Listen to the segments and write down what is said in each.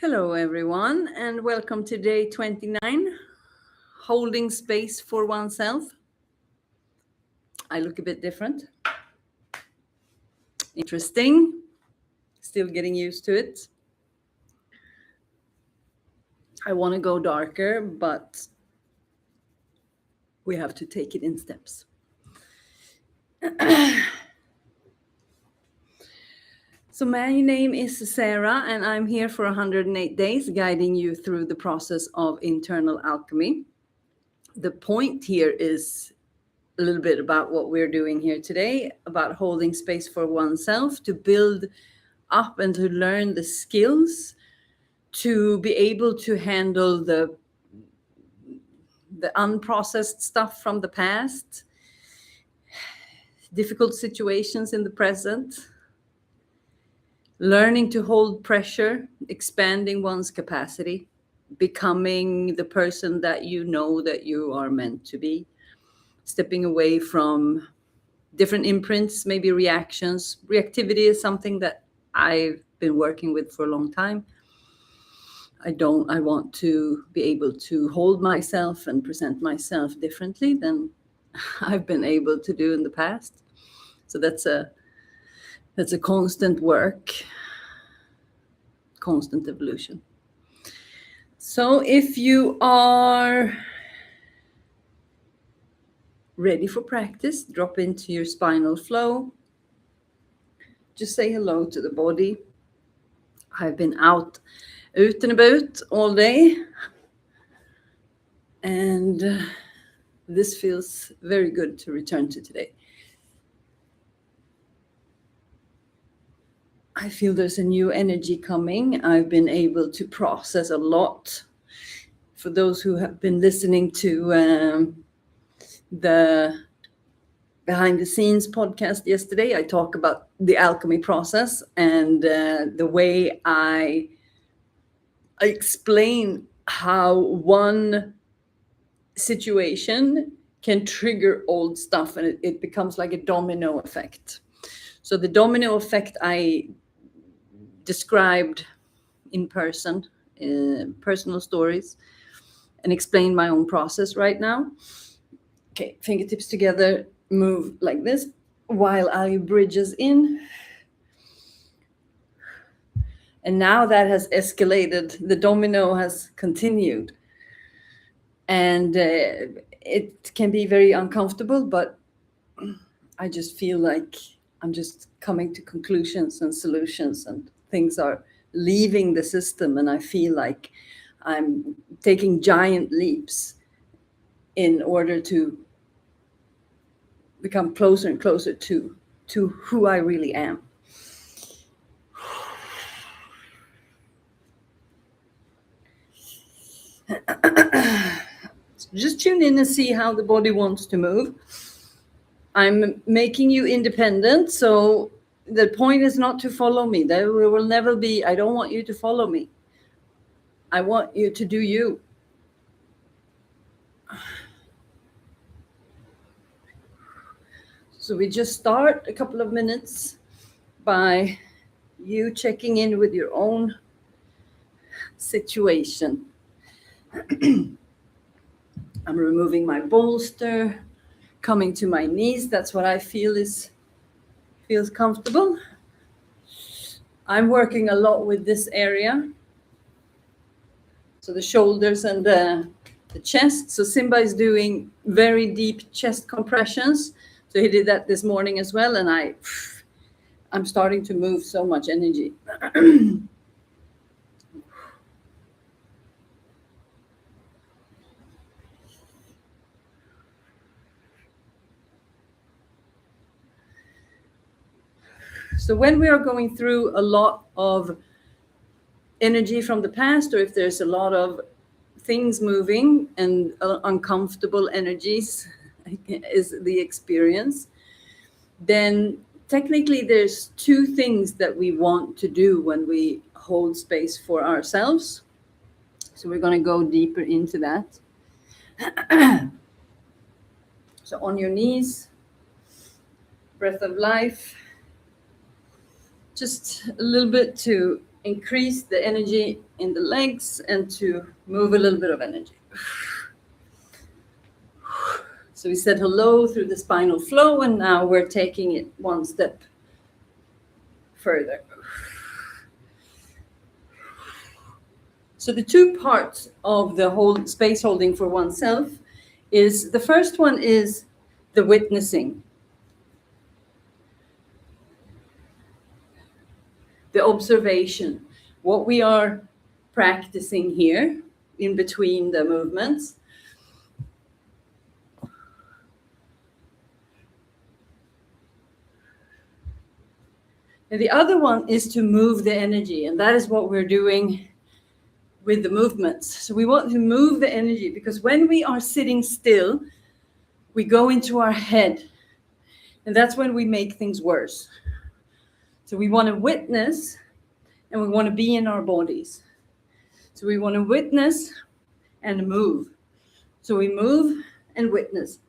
Hello, everyone, and welcome to day 29, holding space for oneself. I look a bit different. Interesting. Still getting used to it. I want to go darker, but we have to take it in steps. So, my name is Sara, and I'm here for 108 days, guiding you through the process of internal alchemy. The point here is a little bit about what we're doing here today, about holding space for oneself to build up and to learn the skills to be able to handle the unprocessed stuff from the past, difficult situations in the present, learning to hold pressure, expanding one's capacity, becoming the person that you know that you are meant to be, stepping away from different imprints, maybe reactions. Reactivity is something that I've been working with for a long time. I want to be able to hold myself and present myself differently than I've been able to do in the past. So that's a constant work, constant evolution. So if you are ready for practice, drop into your spinal flow. Just say hello to the body. I've been out and about all day, and this feels very good to return to today. I feel there's a new energy coming. I've been able to process a lot. For those who have been listening to the behind the scenes podcast yesterday, I talk about the alchemy process and the way I explain how one situation can trigger old stuff, and it becomes like a domino effect. So the domino effect I described in person, personal stories, and explain my own process right now. Okay, fingertips together, move like this while I bridges in. And now that has escalated, the domino has continued. And it can be very uncomfortable, but I just feel like I'm just coming to conclusions and solutions, and things are leaving the system, and I feel like I'm taking giant leaps in order to become closer and closer to who I really am. Just tune in and see how the body wants to move. I'm making you independent, so the point is not to follow me. There will never be, I don't want you to follow me. I want you to do you. So we just start a couple of minutes by you checking in with your own situation. I'm removing my bolster, coming to my knees. That's what I feel feels comfortable. I'm working a lot with this area. So the shoulders and the chest. So Simba is doing very deep chest compressions. So he did that this morning as well. And I'm starting to move so much energy. So when we are going through a lot of energy from the past, or if there's a lot of things moving and uncomfortable energies is the experience, then technically there's two things that we want to do when we hold space for ourselves. So we're going to go deeper into that. So on your knees, breath of life, just a little bit to increase the energy in the legs and to move a little bit of energy. So we said hello through the spinal flow, and now we're taking it one step further. So the two parts of the whole space holding for oneself is, the first one is the witnessing. The observation, what we are practicing here in between the movements. And the other one is to move the energy, and that is what we're doing with the movements. So we want to move the energy, because when we are sitting still, we go into our head, and that's when we make things worse. So we want to witness, and we want to be in our bodies. So we want to witness and move. So we move and witness.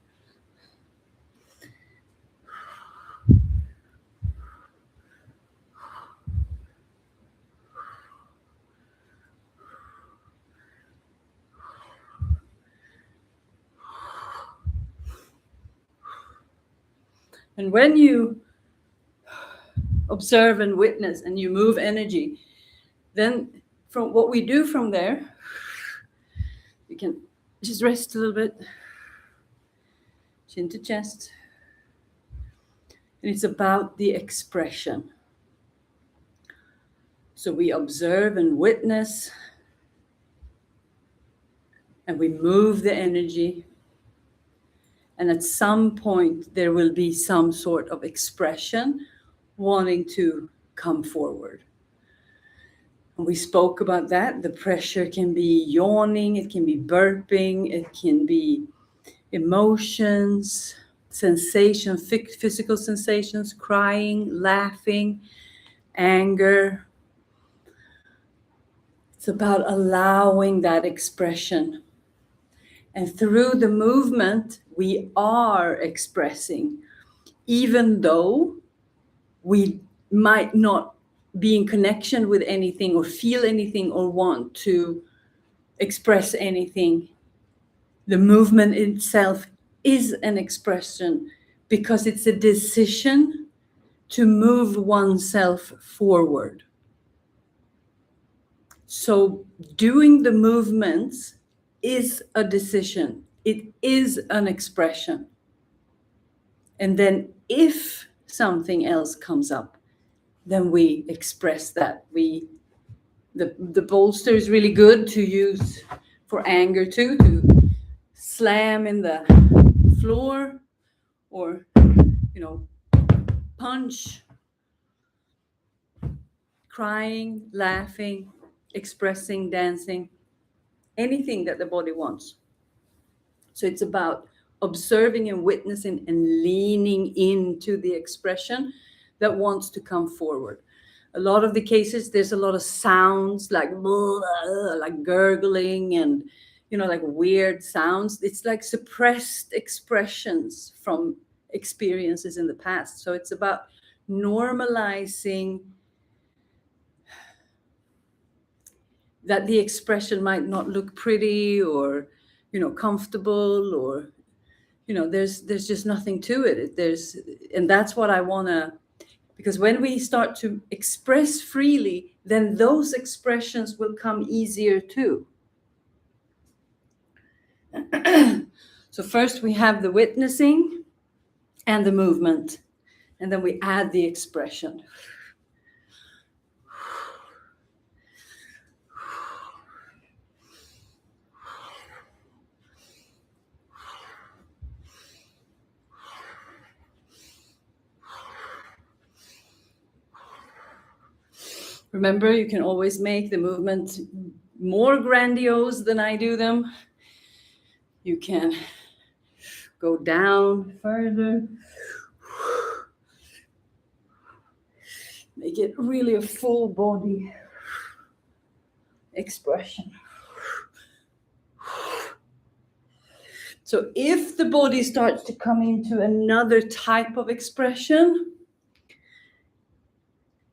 And when you observe and witness and you move energy, then from what we do from there, we can just rest a little bit, chin to chest. And it's about the expression. So we observe and witness, and we move the energy. And at some point, there will be some sort of expression wanting to come forward. And we spoke about that. The pressure can be yawning, it can be burping, it can be emotions, sensation, physical sensations, crying, laughing, anger. It's about allowing that expression. And through the movement, we are expressing, even though we might not be in connection with anything or feel anything or want to express anything. The movement itself is an expression, because it's a decision to move oneself forward. So doing the movements is a decision. It is an expression. And then if something else comes up, then we express that. The bolster is really good to use for anger too, to slam in the floor, or, punch, crying, laughing, expressing, dancing, anything that the body wants. So it's about observing and witnessing and leaning into the expression that wants to come forward. A lot of the cases, there's a lot of sounds like gurgling and, like weird sounds. It's like suppressed expressions from experiences in the past. So it's about normalizing that the expression might not look pretty or, comfortable, or, there's just nothing to it. And that's what I want to, because when we start to express freely, then those expressions will come easier too. So first we have the witnessing and the movement, and then we add the expression. Remember, you can always make the movement more grandiose than I do them. You can go down further. Make it really a full body expression. So if the body starts to come into another type of expression,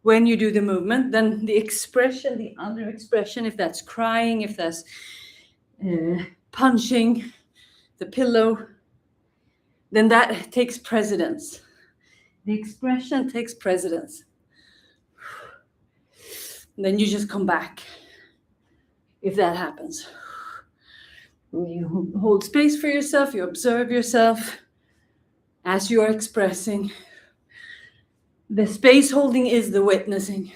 when you do the movement, then the expression, the other expression, if that's crying, if that's punching the pillow, then that takes precedence. The expression takes precedence. And then you just come back if that happens. You hold space for yourself, you observe yourself as you are expressing. The space holding is the witnessing.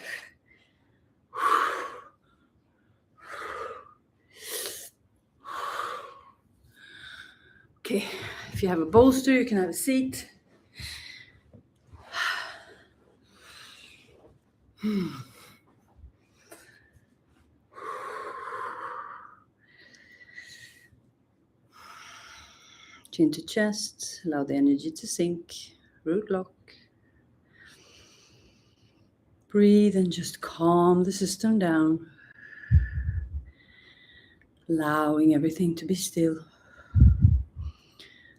Okay, if you have a bolster, you can have a seat. Chin to chest, allow the energy to sink, root lock. Breathe and just calm the system down, allowing everything to be still.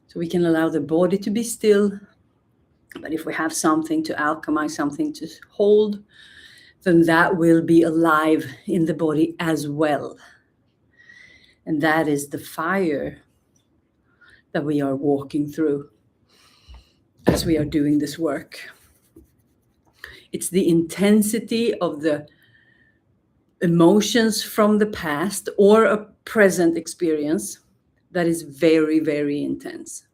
So we can allow the body to be still, but if we have something to alchemize, something to hold, then that will be alive in the body as well. And that is the fire that we are walking through as we are doing this work. It's the intensity of the emotions from the past or a present experience that is very, very intense.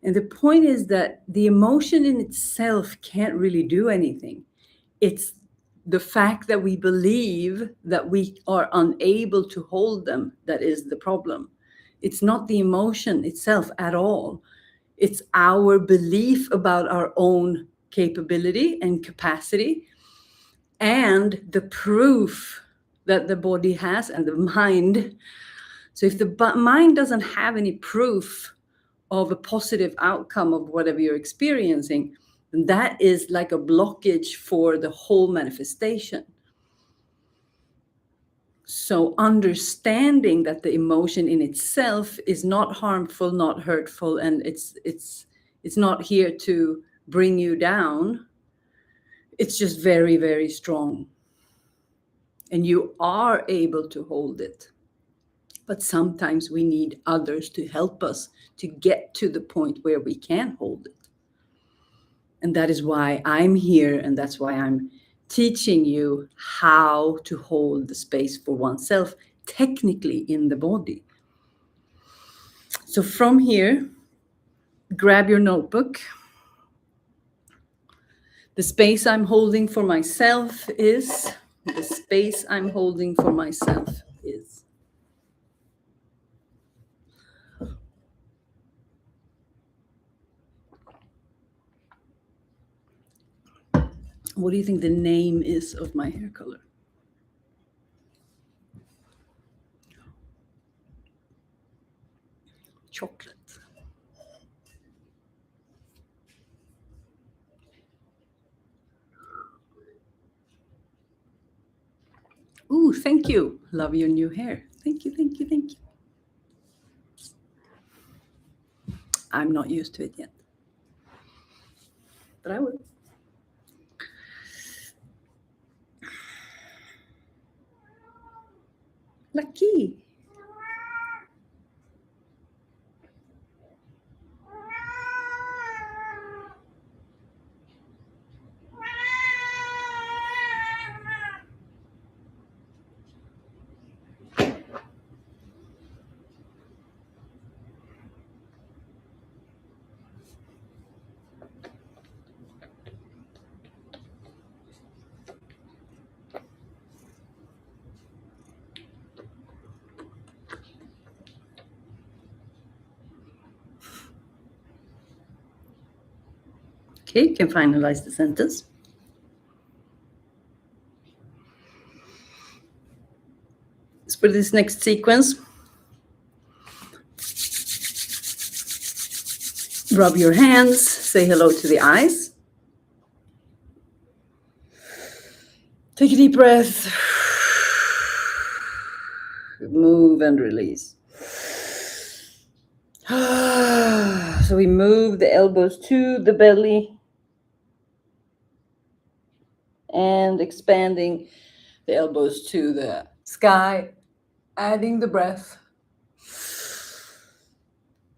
And the point is that the emotion in itself can't really do anything. It's the fact that we believe that we are unable to hold them that is the problem. It's not the emotion itself at all. It's our belief about our own capability and capacity and the proof that the body has and the mind. So if the mind doesn't have any proof of a positive outcome of whatever you're experiencing, then that is like a blockage for the whole manifestation. So understanding that the emotion in itself is not harmful, not hurtful, and it's not here to bring you down. It's just very, very strong. And you are able to hold it. But sometimes we need others to help us to get to the point where we can hold it. And that is why I'm here, and that's why I'm teaching you how to hold the space for oneself technically in the body. So from here, grab your notebook. The space I'm holding for myself is, the space I'm holding for myself is. What do you think the name is of my hair color? Chocolate. Ooh, thank you. Love your new hair. Thank you, thank you, thank you. I'm not used to it yet, but I will. Lucky. Okay, you can finalize the sentence. So for this next sequence, rub your hands, say hello to the eyes. Take a deep breath. Move and release. So we move the elbows to the belly. and expanding the elbows to the sky, adding the breath.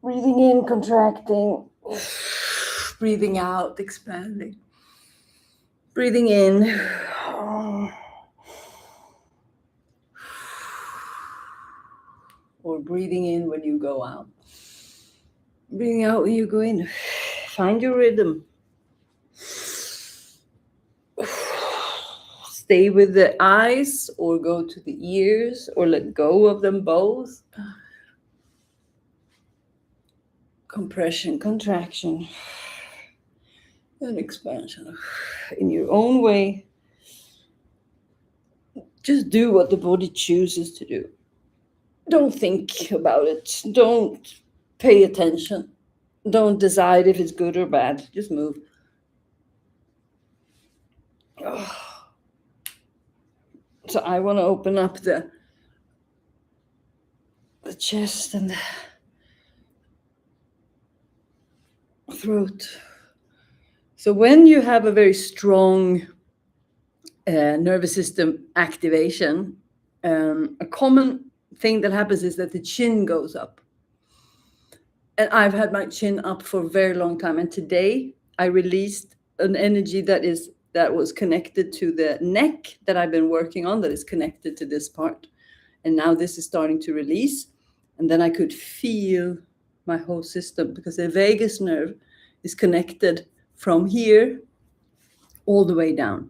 Breathing in, contracting. Breathing out, expanding. Breathing in. Or breathing in when you go out. Breathing out when you go in. Find your rhythm. Stay with the eyes or go to the ears or let go of them both. Compression, contraction, and expansion. In your own way. Just do what the body chooses to do. Don't think about it. Don't pay attention. Don't decide if it's good or bad. Just move. So I want to open up the chest and the throat. So when you have a very strong nervous system activation, a common thing that happens is that the chin goes up. And I've had my chin up for a very long time. And today I released an energy that was connected to the neck that I've been working on, that is connected to this part. And now this is starting to release. And then I could feel my whole system, because the vagus nerve is connected from here all the way down.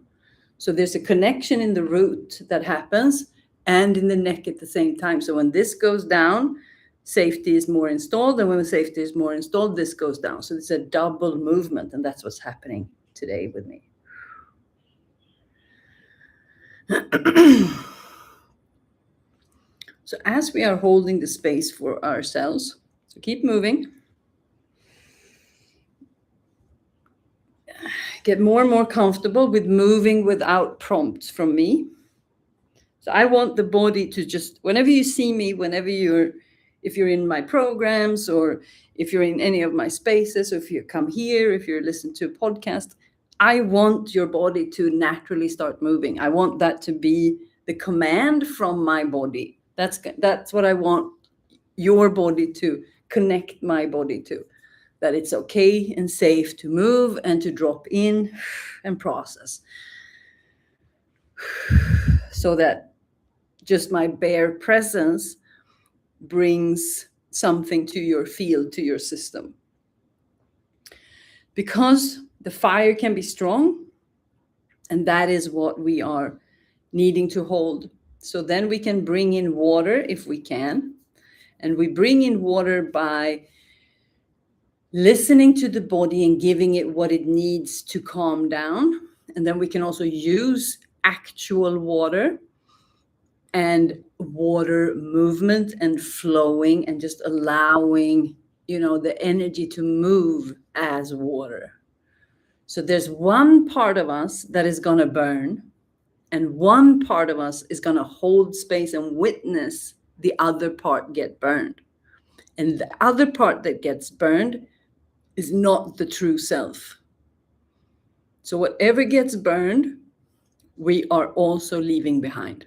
So there's a connection in the root that happens and in the neck at the same time. So when this goes down, safety is more installed. And when safety is more installed, this goes down. So it's a double movement. And that's what's happening today with me. So as we are holding the space for ourselves, so keep moving. Get more and more comfortable with moving without prompts from me. So I want the body to just, whenever you see me, if you're in my programs or if you're in any of my spaces, or if you come here, if you're listening to a podcast, I want your body to naturally start moving. I want that to be the command from my body. That's what I want your body to connect my body to. That it's okay and safe to move and to drop in and process. So that just my bare presence brings something to your field, to your system. Because the fire can be strong, and that is what we are needing to hold. So then we can bring in water if we can. And we bring in water by listening to the body and giving it what it needs to calm down. And then we can also use actual water and water movement and flowing and just allowing, the energy to move as water. So there's one part of us that is going to burn, and one part of us is going to hold space and witness the other part get burned. And the other part that gets burned is not the true self. So whatever gets burned, we are also leaving behind.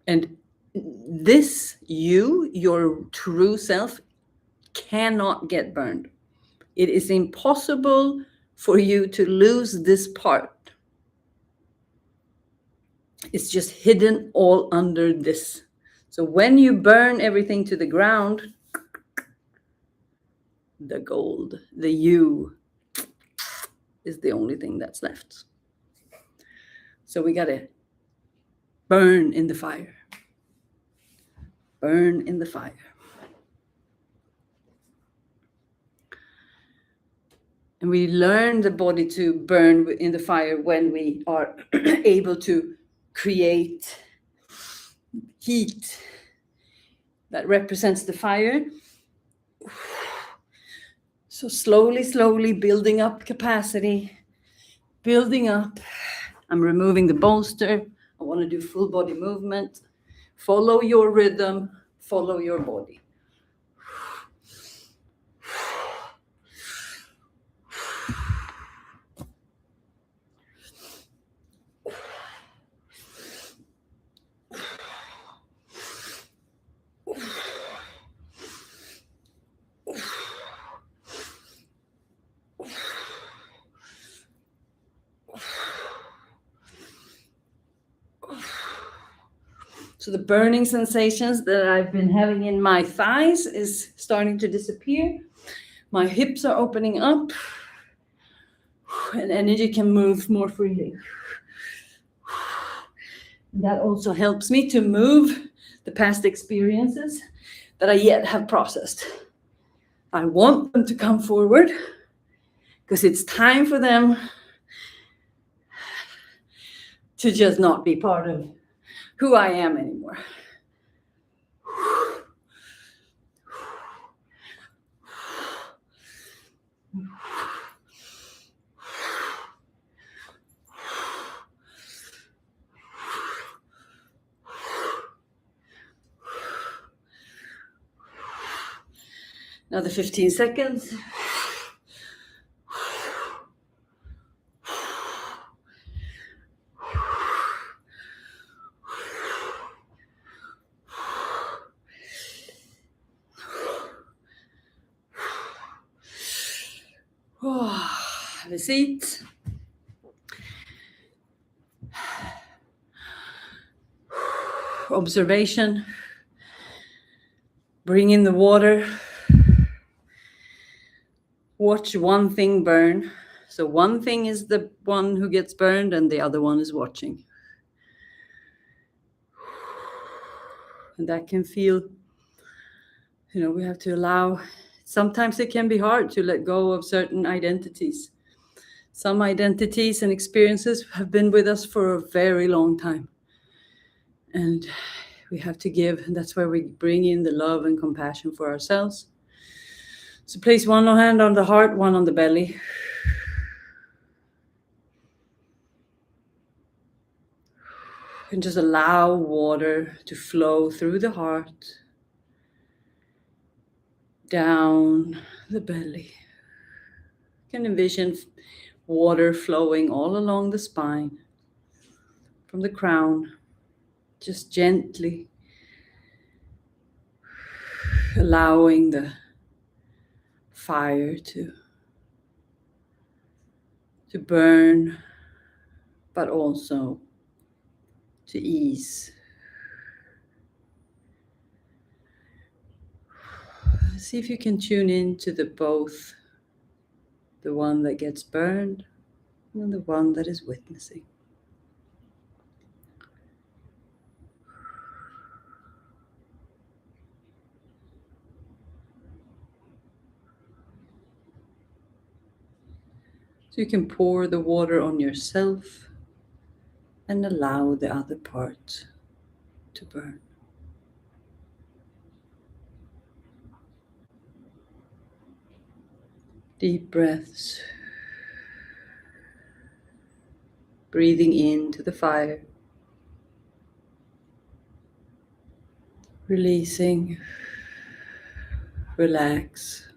And this, your true self, cannot get burned. It is impossible for you to lose this part. It's just hidden all under this. So when you burn everything to the ground, the gold, the you, is the only thing that's left. So we got to burn in the fire. Burn in the fire. And we learn the body to burn in the fire when we are able to create heat that represents the fire. So slowly building up capacity, building up. I'm removing the bolster. I want to do full body movement. Follow your rhythm, follow your body. So the burning sensations that I've been having in my thighs is starting to disappear. My hips are opening up, and energy can move more freely. That also helps me to move the past experiences that I yet have processed. I want them to come forward because it's time for them to just not be part of who I am anymore. Another 15 seconds. Have a seat. Observation. Bring in the water. Watch one thing burn. So one thing is the one who gets burned and the other one is watching. And that can feel, we have to allow, sometimes it can be hard to let go of certain identities. Some identities and experiences have been with us for a very long time. And we have to give, and that's where we bring in the love and compassion for ourselves. So place one hand on the heart, one on the belly. And just allow water to flow through the heart, down the belly. You can envision water flowing all along the spine, from the crown, just gently allowing the fire to burn, but also to ease. See if you can tune in to both the one that gets burned and the one that is witnessing. So you can pour the water on yourself and allow the other part to burn. Deep breaths. Breathing into the fire. Releasing. Relax.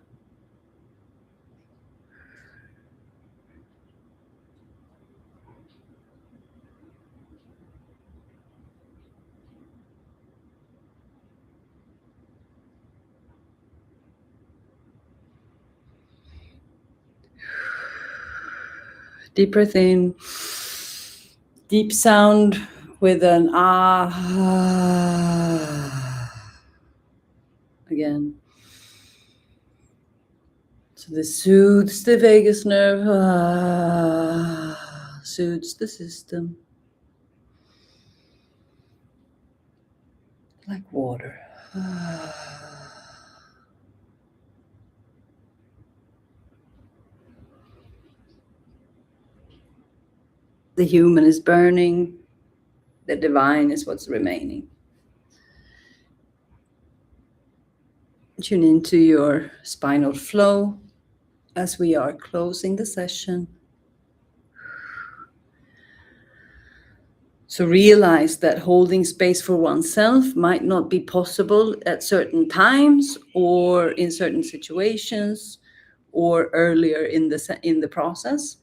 Deep breath in. Deep sound with an ah. Again. So this soothes the vagus nerve, soothes the system. Like water. The human is burning, the divine is what's remaining. Tune into your spinal flow as we are closing the session. So realize that holding space for oneself might not be possible at certain times or in certain situations or earlier in the process.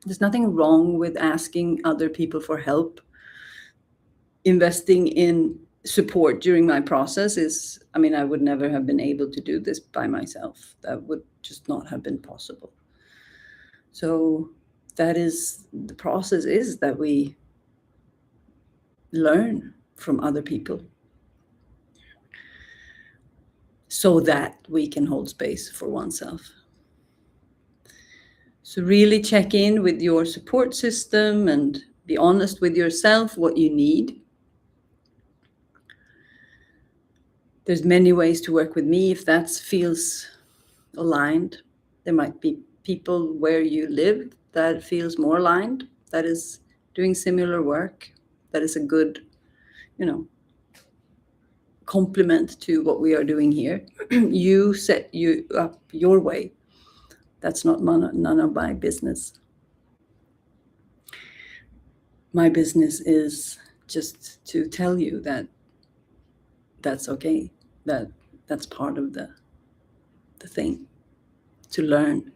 There's nothing wrong with asking other people for help. Investing in support during my process I would never have been able to do this by myself. That would just not have been possible. So that is, the process is that we learn from other people, so that we can hold space for oneself. So really check in with your support system and be honest with yourself what you need. There's many ways to work with me if that feels aligned. There might be people where you live that feels more aligned, that is doing similar work, that is a good, complement to what we are doing here. You set you up your way. That's not none of my business. My business is just to tell you that that's okay, that's part of the thing, to learn.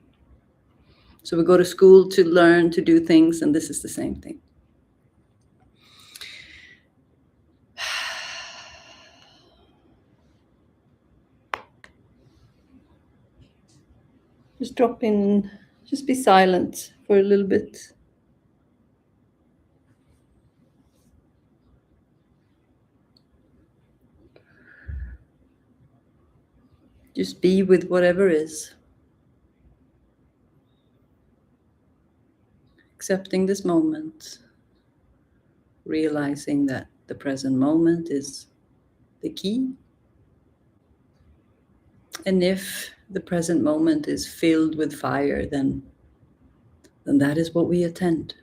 So we go to school to learn to do things, and this is the same thing. Just drop in, just be silent for a little bit. Just be with whatever is. Accepting this moment, realizing that the present moment is the key. And if the present moment is filled with fire, then that is what we attend.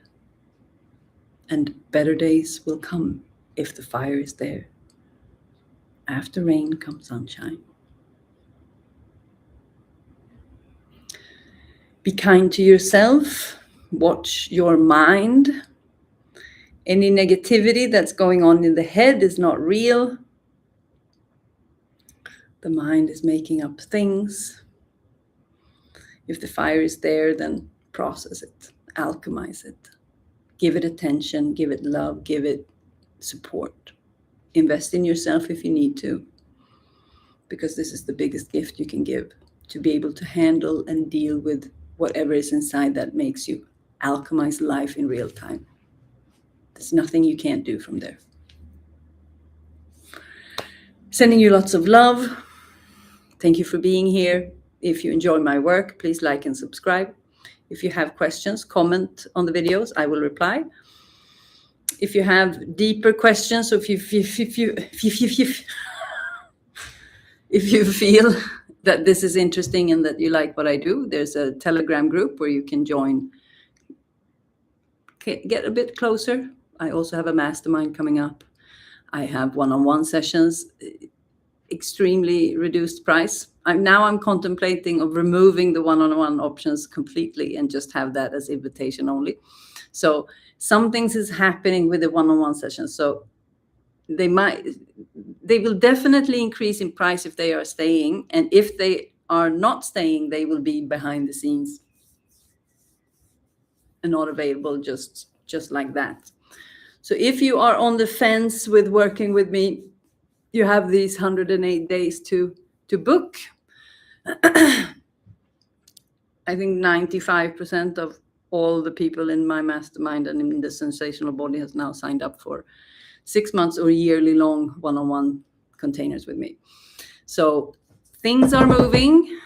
And better days will come if the fire is there. After rain comes sunshine. Be kind to yourself. Watch your mind. Any negativity that's going on in the head is not real. The mind is making up things. If the fire is there, then process it, alchemize it. Give it attention, give it love, give it support. Invest in yourself if you need to, because this is the biggest gift you can give, to be able to handle and deal with whatever is inside that makes you alchemize life in real time. There's nothing you can't do from there. Sending you lots of love. Thank you for being here. If you enjoy my work, please like and subscribe. If you have questions, comment on the videos, I will reply. If you have deeper questions, or if you feel that this is interesting and that you like what I do, there's a Telegram group where you can join, get a bit closer. I also have a mastermind coming up. I have one-on-one sessions, extremely reduced price. I'm contemplating of removing the one-on-one options completely and just have that as invitation only. So some things is happening with the one-on-one sessions. So they will definitely increase in price if they are staying. And if they are not staying, they will be behind the scenes and not available just like that. So if you are on the fence with working with me, you have these 108 days to book. I think 95% of all the people in my mastermind and in the sensational body has now signed up for 6 months or yearly long one-on-one containers with me. So things are moving.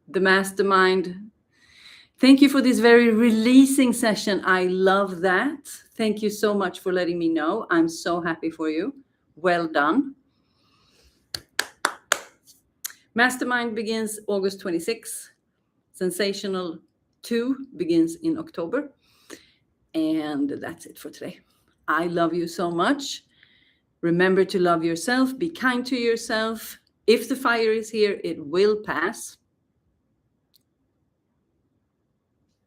The mastermind. Thank you for this very releasing session. I love that. Thank you so much for letting me know. I'm so happy for you. Well done. Mastermind begins August 26. Sensational 2 begins in October. And that's it for today. I love you so much. Remember to love yourself. Be kind to yourself. If the fire is here, it will pass.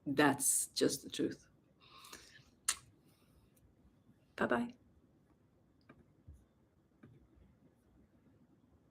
That's just the truth. Bye-bye.